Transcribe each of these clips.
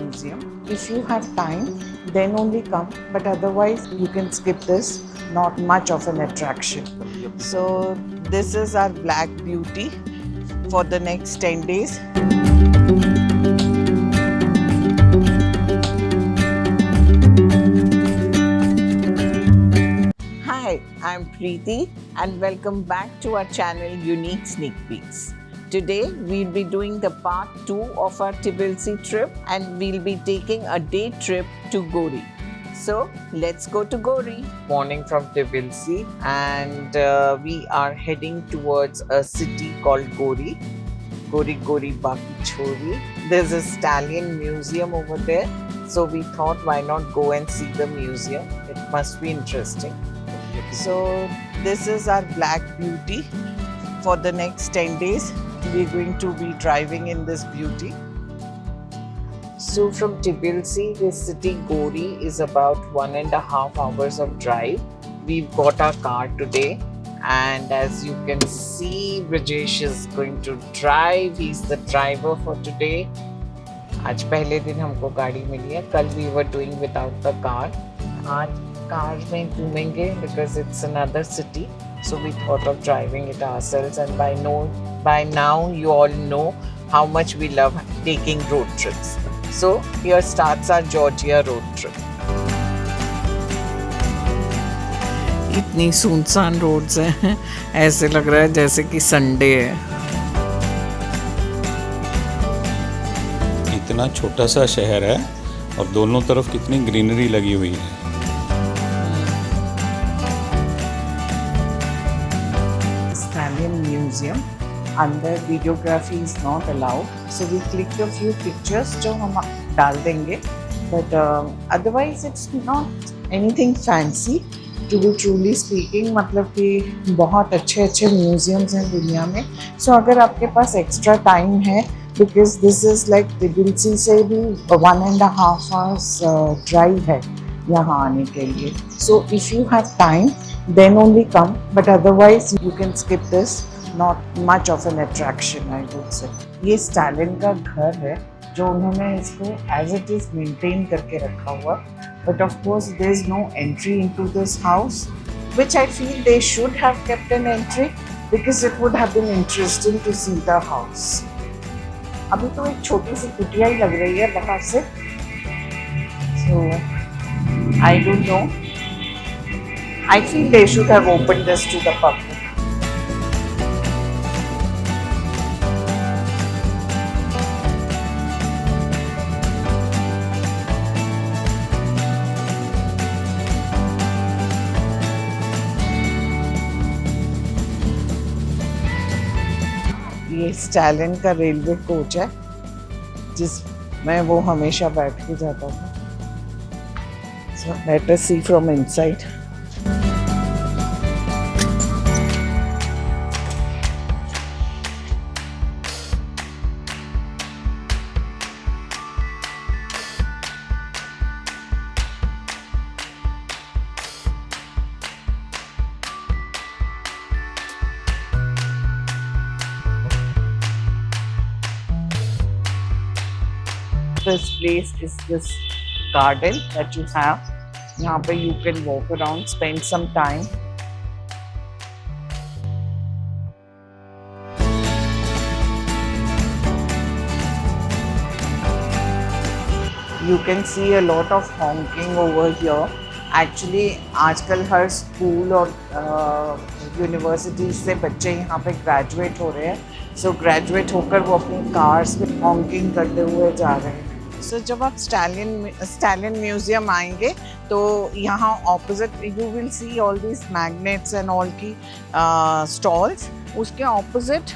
Museum. If you have time, then only come, but otherwise you can skip this. Not much of an attraction. So this is our Black Beauty for the next 10 days. Hi, I'm Preeti and welcome back to our channel Unique Sneak Peeks. Today we'll be doing the part 2 of our Tbilisi trip and we'll be taking a day trip to Gori. So let's go to Gori. Morning from Tbilisi and we are heading towards a city called Gori. Gori Baki Chori. There's a stallion museum over there. So we thought why not go and see the museum. It must be interesting. So this is our Black Beauty for the next 10 days. We're going to be driving in this beauty. So from Tbilisi, this city Gori is about 1.5 hours of drive. We've got our car today and as you can see, Rajesh is going to drive. He's the driver for today. आज पहले दिन हमको गाड़ी मिली है. कल we were doing without the car. आज car में घूमेंगे because it's another city. So we thought of driving it ourselves and by now you all know how much we love taking road trips. So here starts our Georgia road trip. इतनी सुनसान roads हैं, ऐसे लग रहा है जैसे कि Sunday है. इतना छोटा सा शहर है और दोनों तरफ कितनी ग्रीनरी लगी हुई है. Stallion Museum. अंदर videography is not allowed. So we clicked a few pictures जो हम डाल देंगे. But otherwise it's not anything fancy. To be truly speaking, मतलब कि बहुत अच्छे म्यूजियम्स हैं दुनिया में. So अगर आपके पास एक्स्ट्रा टाइम है, because this is like Tbilisi से भी 1.5 hours drive है यहाँ आने के लिए. So if you have time, then only come. But otherwise you can skip this. Not much of an attraction, I would say. ये Stalin का घर है जो उन्होंने इसको as it is maintain करके रखा हुआ. But of course there is no entry into this house, which I feel they should have kept an entry because it would have been interesting to see the house. अभी तो एक छोटी सी कुटिया ही लग रही है बाहर से. So I don't know. I feel they should have opened this to the public. ये स्टालिन का रेलवे कोच है जिसमें वो हमेशा बैठ के जाता था. So let us see from inside. This place is this garden that you have. यहाँ पे you can walk around, spend some time. You can see a lot of honking over here. Actually, आजकल हर school और universities से बच्चे यहाँ पे graduate हो रहे हैं. सो ग्रेजुएट होकर वो अपनी कार्स में हॉन्किंग करते हुए जा रहे हैं. सो जब आप स्टालिन म्यूजियम आएंगे तो यहाँ opposite you will see all this magnets and all की स्टॉल्स. उसके opposite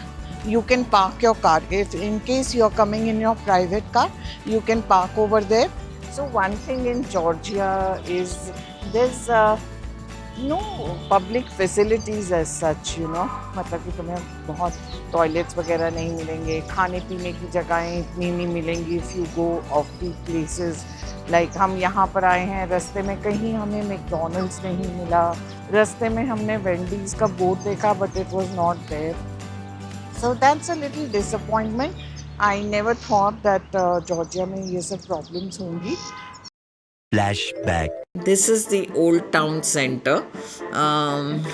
you can park your car. If in case you are coming in your private car, you can park over there. So one thing in Georgia is there's no public facilities as such, you know. मतलब कि तुम्हें बहुत toilets वगैरह नहीं मिलेंगे, खाने पीने की जगहें इतनी नहीं मिलेंगी if you go off peak places. Like हम यहाँ पर आए हैं, रास्ते में कहीं हमें मैकडॉनल्ड्स नहीं मिला. रास्ते में हमने वेंडीज का बोर्ड देखा but it was not there. So that's a little disappointment. I never thought that Georgia में ये सब problems होंगी. Flashback. This is the old town center.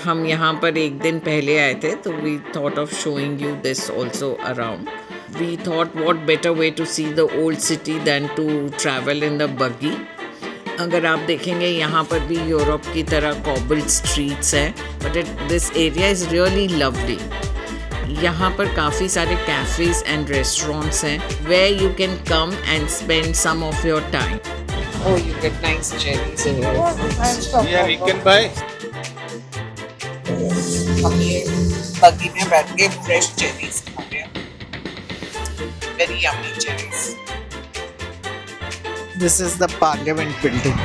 हम यहाँ पर एक दिन पहले आए थे, तो we thought of showing you this also around. We thought what better way to see the old city than to travel in the buggy. अगर आप देखेंगे यहाँ पर भी यूरोप की तरह cobbled streets हैं, but this area is really lovely. यहाँ पर काफ़ी सारे cafes and restaurants हैं where you can come and spend some of your time. Oh, you get nice cherries in here. Yeah, you can buy. हम ये बगी में बैठ के फ्रेश चेरीज खा रहे हैं. Very yummy cherries. This is the Parliament building.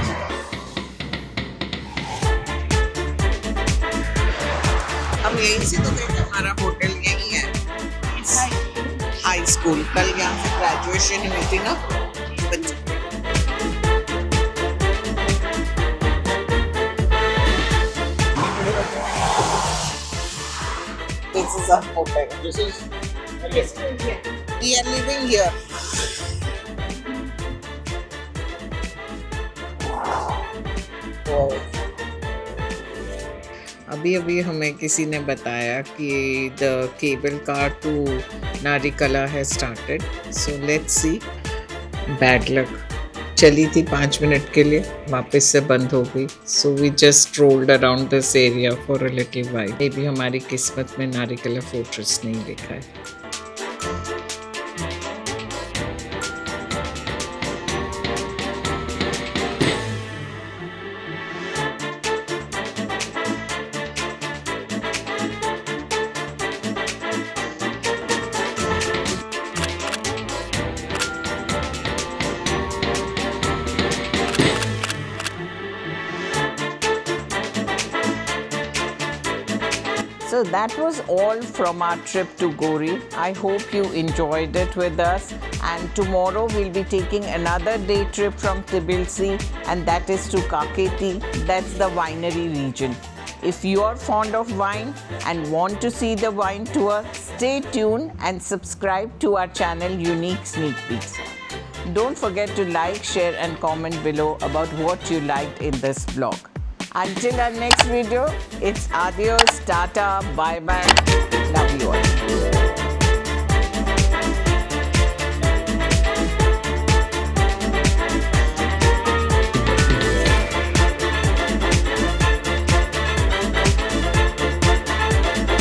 हम यहीं से तो गए, हमारा होटल यहीं है. High school. कल यहाँ से ग्रेजुएशन हुई थी ना बच्चों. This is a hotel. This is We are living here. अभी हमें किसी ने बताया कि the cable car to नारिकला has started. So let's see. Bad luck. चली थी 5 मिनट के लिए, वापस से बंद हो गई. So we just strolled around this area for a little while. ये भी हमारी किस्मत में नारिकला फोर्ट्रेस नहीं लिखा है. So that was all from our trip to Gori. I hope you enjoyed it with us. And tomorrow we'll be taking another day trip from Tbilisi, and that is to Kakheti. That's the winery region. If you are fond of wine and want to see the wine tour, stay tuned and subscribe to our channel Unique Sneak Peeks. Don't forget to like, share and comment below about what you liked in this vlog. Until our next video, it's adios, tata, bye bye.